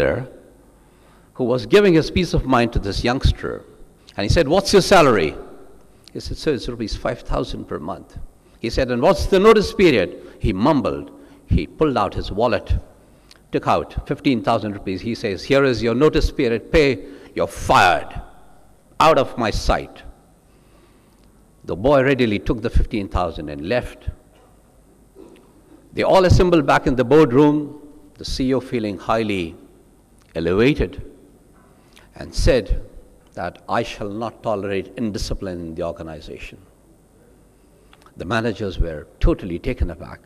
leader who was giving his peace of mind to this youngster. And he said, "What's your salary?" He said, "Sir, it's rupees 5,000 per month." He said, "And what's the notice period?" He mumbled. He pulled out his wallet, took out 15,000 rupees. He says, "Here is your notice period, pay, you're fired, out of my sight." The boy readily took the 15,000 and left. They all assembled back in the boardroom, the CEO feeling highly elevated, and said that, "I shall not tolerate indiscipline in the organization." The managers were totally taken aback.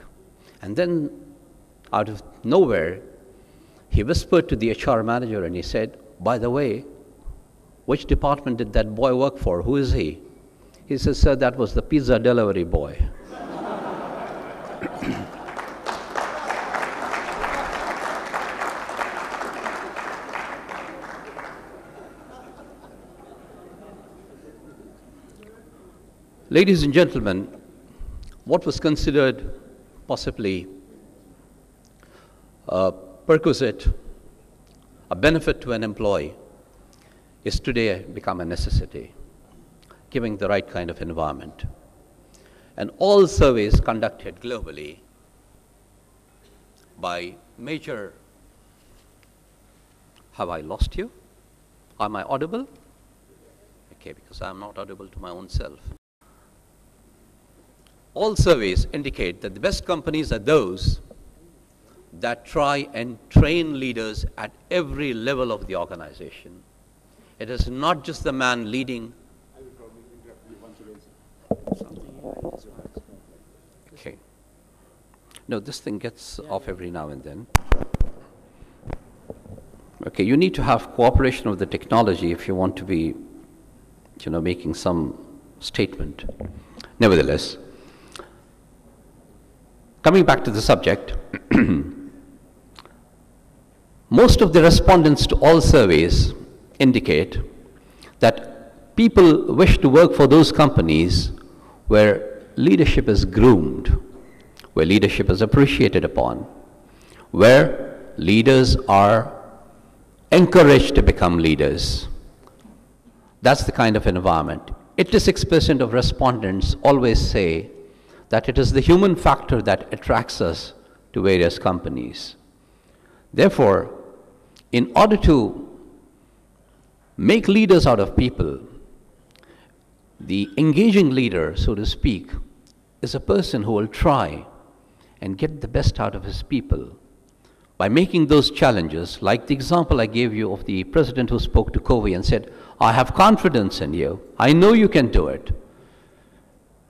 And then, out of nowhere, he whispered to the HR manager and he said, "By the way, which department did that boy work for? Who is he?" He said, "Sir, that was the pizza delivery boy." Ladies and gentlemen, what was considered possibly a perquisite, a benefit to an employee, is today become a necessity, giving the right kind of environment. And all surveys conducted globally by major... Have I lost you? Am I audible? Okay, because I'm not audible to my own self. All surveys indicate that the best companies are those that try and train leaders at every level of the organization. It is not just the man leading. I will probably interrupt you once you raise. Okay. No, this thing gets off every now and then. Okay, you need to have cooperation of the technology if you want to be, making some statement. Nevertheless, coming back to the subject, most of the respondents to all surveys indicate that people wish to work for those companies where leadership is groomed, where leadership is appreciated upon, where leaders are encouraged to become leaders. That's the kind of environment. 86% of respondents always say that it is the human factor that attracts us to various companies. Therefore, in order to make leaders out of people, the engaging leader, so to speak, is a person who will try and get the best out of his people by making those challenges, like the example I gave you of the president who spoke to Covey and said, "I have confidence in you. I know you can do it."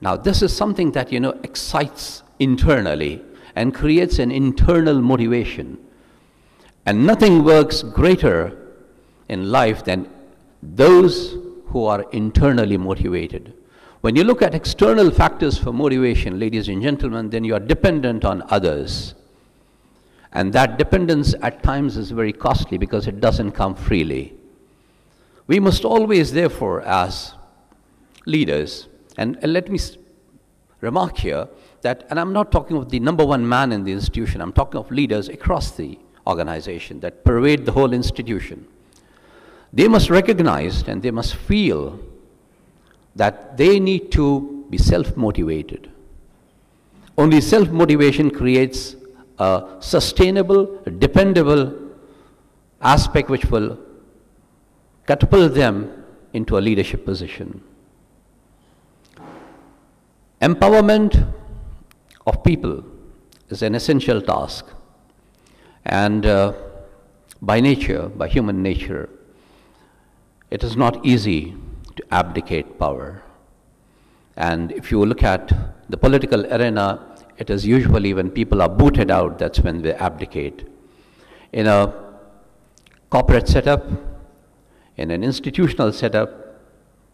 Now, this is something that, excites internally and creates an internal motivation. And nothing works greater in life than those who are internally motivated. When you look at external factors for motivation, ladies and gentlemen, then you are dependent on others. And that dependence at times is very costly because it doesn't come freely. We must always, therefore, as leaders, and let me remark here that, and I'm not talking of the number one man in the institution, I'm talking of leaders across the organization that pervade the whole institution. They must recognize and they must feel that they need to be self-motivated. Only self-motivation creates a sustainable, dependable aspect which will catapult them into a leadership position. Empowerment of people is an essential task. And by nature, by human nature, it is not easy to abdicate power. And if you look at the political arena, it is usually when people are booted out, that's when they abdicate. In a corporate setup, in an institutional setup,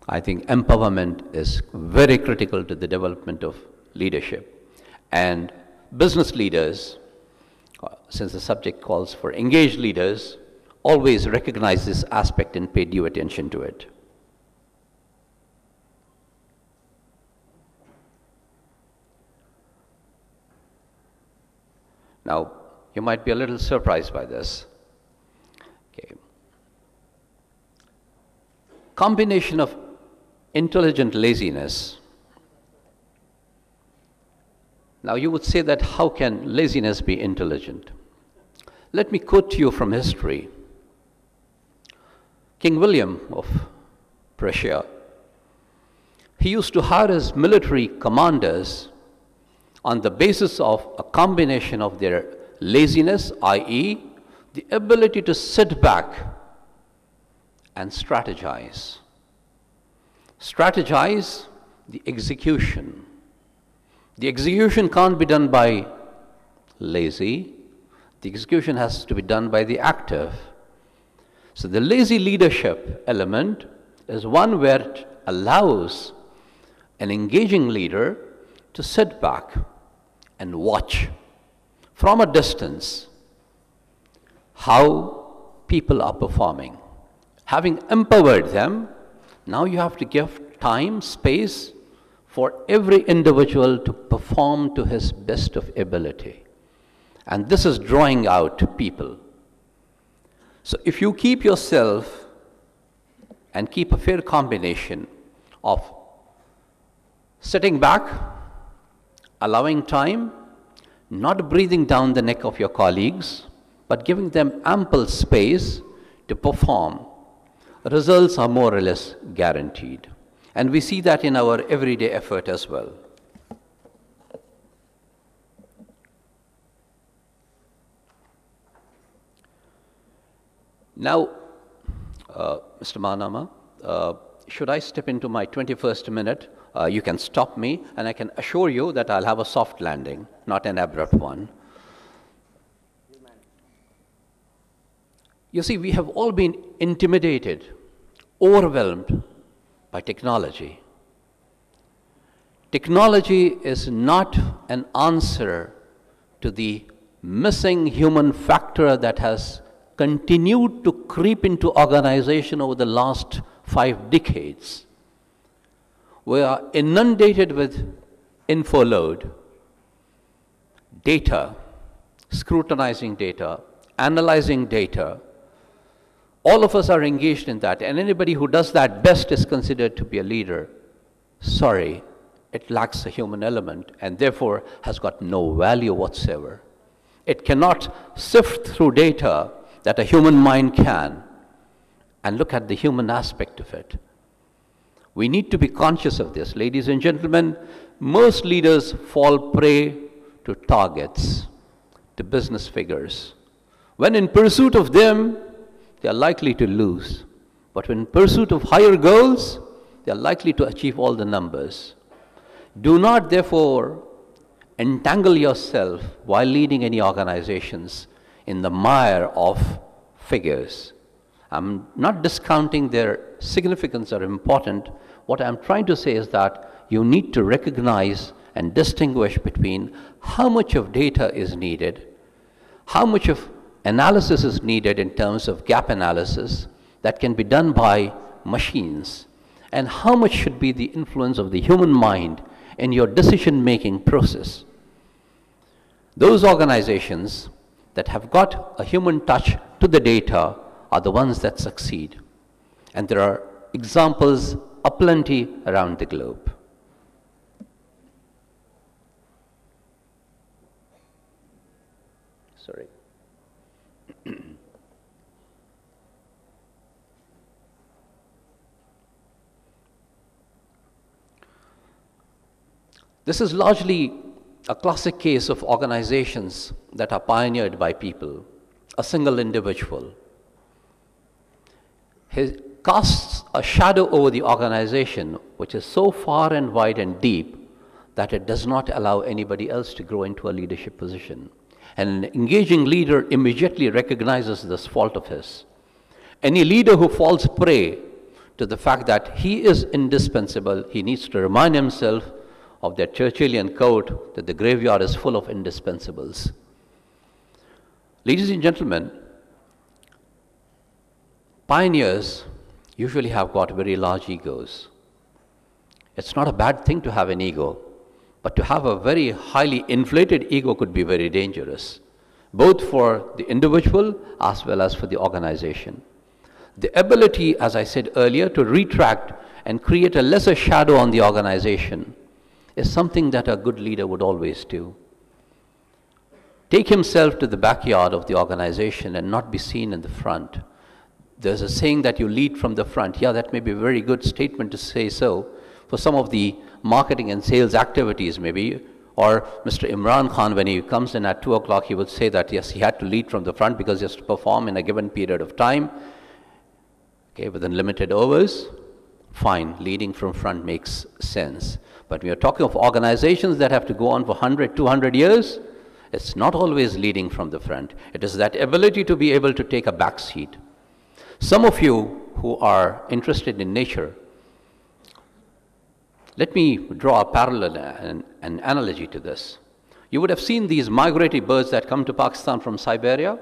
I think empowerment is very critical to the development of leadership. And business leaders, since the subject calls for engaged leaders, always recognize this aspect and pay due attention to it. Now, you might be a little surprised by this. combination of intelligent laziness. Now you would say that how can laziness be intelligent? Let me quote to you from history. King William of Prussia, he used to hire his military commanders on the basis of a combination of their laziness, i.e., the ability to sit back and strategize. Strategize the execution. The execution can't be done by lazy. The execution has to be done by the active. So the lazy leadership element is one where it allows an engaging leader to sit back and watch from a distance how people are performing. Having empowered them, now you have to give time, space for every individual to perform to his best of ability. And this is drawing out people. So if you keep yourself and keep a fair combination of sitting back, allowing time, not breathing down the neck of your colleagues, but giving them ample space to perform, results are more or less guaranteed. And we see that in our everyday effort as well. Now, Mr. Manama, should I step into my 21st minute? You can stop me, and I can assure you that I'll have a soft landing, not an abrupt one. You see, we have all been intimidated, overwhelmed by technology. Technology is not an answer to the missing human factor that has continued to creep into organization over the last 5 decades. We are inundated with info load, data, scrutinizing data, analyzing data. All of us are engaged in that, and anybody who does that best is considered to be a leader. Sorry, it lacks a human element and therefore has got no value whatsoever. It cannot sift through data that a human mind can and look at the human aspect of it. We need to be conscious of this. Ladies and gentlemen, most leaders fall prey to targets, to business figures. When in pursuit of them, they are likely to lose. But when in pursuit of higher goals, they are likely to achieve all the numbers. Do not, therefore, entangle yourself while leading any organizations in the mire of figures. I'm not discounting their significance or importance. What I'm trying to say is that you need to recognize and distinguish between how much of data is needed, how much of analysis is needed in terms of gap analysis that can be done by machines, and how much should be the influence of the human mind in your decision-making process. Those organizations that have got a human touch to the data are the ones that succeed. And there are examples aplenty around the globe. Sorry. This is largely a classic case of organizations that are pioneered by people, a single individual. He casts a shadow over the organization which is so far and wide and deep that it does not allow anybody else to grow into a leadership position. And an engaging leader immediately recognizes this fault of his. Any leader who falls prey to the fact that he is indispensable, he needs to remind himself of that Churchillian quote that the graveyard is full of indispensables. Ladies and gentlemen, pioneers usually have got very large egos. It's not a bad thing to have an ego, but to have a very highly inflated ego could be very dangerous, both for the individual as well as for the organization. The ability, as I said earlier, to retract and create a lesser shadow on the organization is something that a good leader would always do. Take himself to the backyard of the organization and not be seen in the front. There's a saying that you lead from the front. Yeah, that may be a very good statement to say so for some of the marketing and sales activities maybe. Or Mr. Imran Khan, when he comes in at 2 o'clock, he would say that yes, he had to lead from the front because he has to perform in a given period of time, okay, within limited hours. Fine, leading from front makes sense. But we are talking of organizations that have to go on for 100, 200 years. It's not always leading from the front. It is that ability to be able to take a back seat. Some of you who are interested in nature, let me draw a parallel, an analogy to this. You would have seen these migratory birds that come to Pakistan from Siberia.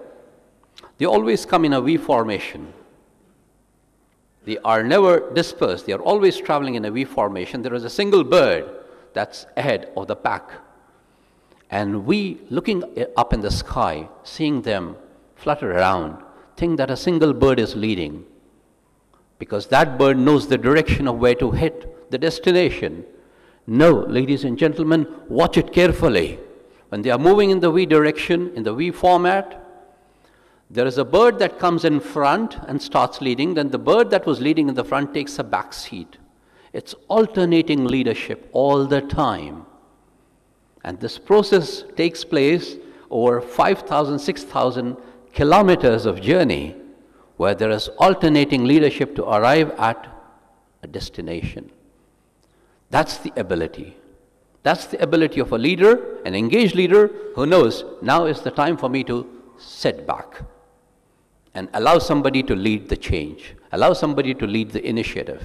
They always come in a V formation. They are never dispersed. They are always traveling in a V formation. There is a single bird that's ahead of the pack. And we, looking up in the sky, seeing them flutter around, think that a single bird is leading, because that bird knows the direction of where to hit the destination. No, ladies and gentlemen, watch it carefully. When they are moving in the V direction, in the V format, there is a bird that comes in front and starts leading, then the bird that was leading in the front takes a back seat. It's alternating leadership all the time. And this process takes place over 5,000, 6,000 kilometers of journey, where there is alternating leadership to arrive at a destination. That's the ability. That's the ability of a leader, an engaged leader, who knows now is the time for me to sit back and allow somebody to lead the change, allow somebody to lead the initiative.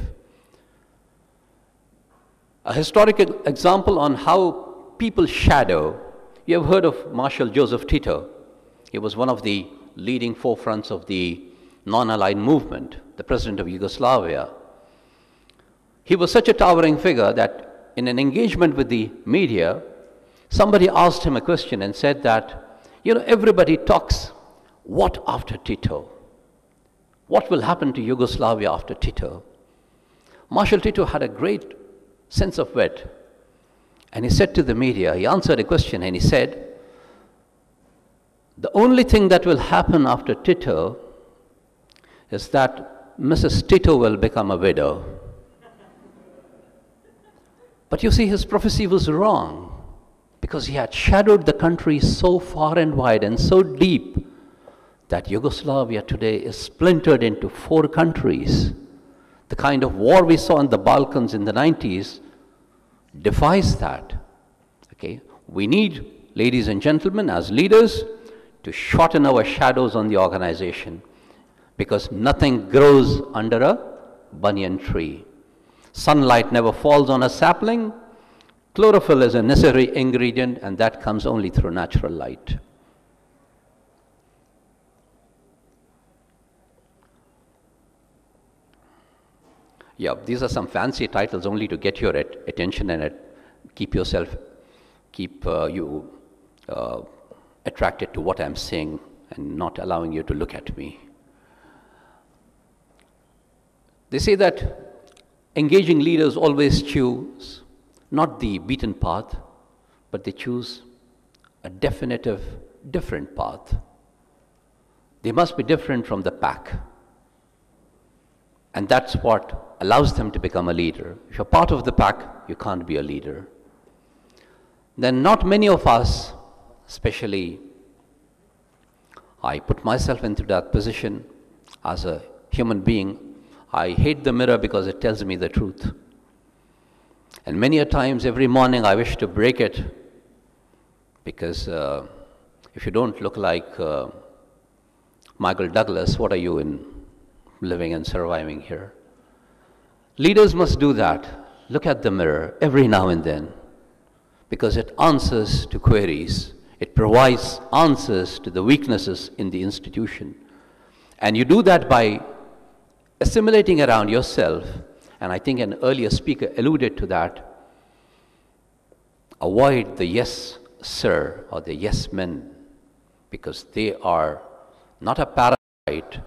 A historical example on how people shadow. You have heard of Marshal Joseph Tito. He was one of the leading forefronts of the non-aligned movement, the president of Yugoslavia. He was such a towering figure that in an engagement with the media, somebody asked him a question and said that, you know, everybody talks, what after Tito? What will happen to Yugoslavia after Tito? Marshal Tito had a great sense of wit. And he said to the media, he answered a question and he said, the only thing that will happen after Tito is that Mrs. Tito will become a widow. But you see, his prophecy was wrong, because he had shadowed the country so far and wide and so deep that Yugoslavia today is splintered into 4 countries. The kind of war we saw in the Balkans in the 90s defies that. Okay? We need, ladies and gentlemen, as leaders, to shorten our shadows on the organization, because nothing grows under a banyan tree. Sunlight never falls on a sapling. Chlorophyll is a necessary ingredient, and that comes only through natural light. Yeah, these are some fancy titles only to get your attention and keep you attracted to what I'm saying and not allowing you to look at me. They say that engaging leaders always choose not the beaten path, but they choose a definitive, different path. They must be different from the pack. And that's what allows them to become a leader. If you're part of the pack, you can't be a leader. Then not many of us, especially I put myself into that position as a human being. I hate the mirror because it tells me the truth. And many a times, every morning, I wish to break it, because if you don't look like Michael Douglas, what are you in living and surviving here? Leaders must do that. Look at the mirror every now and then, because it answers to queries. It provides answers to the weaknesses in the institution. And you do that by assimilating around yourself, and I think an earlier speaker alluded to that. Avoid the yes sir or the yes men, because they are not a parasite,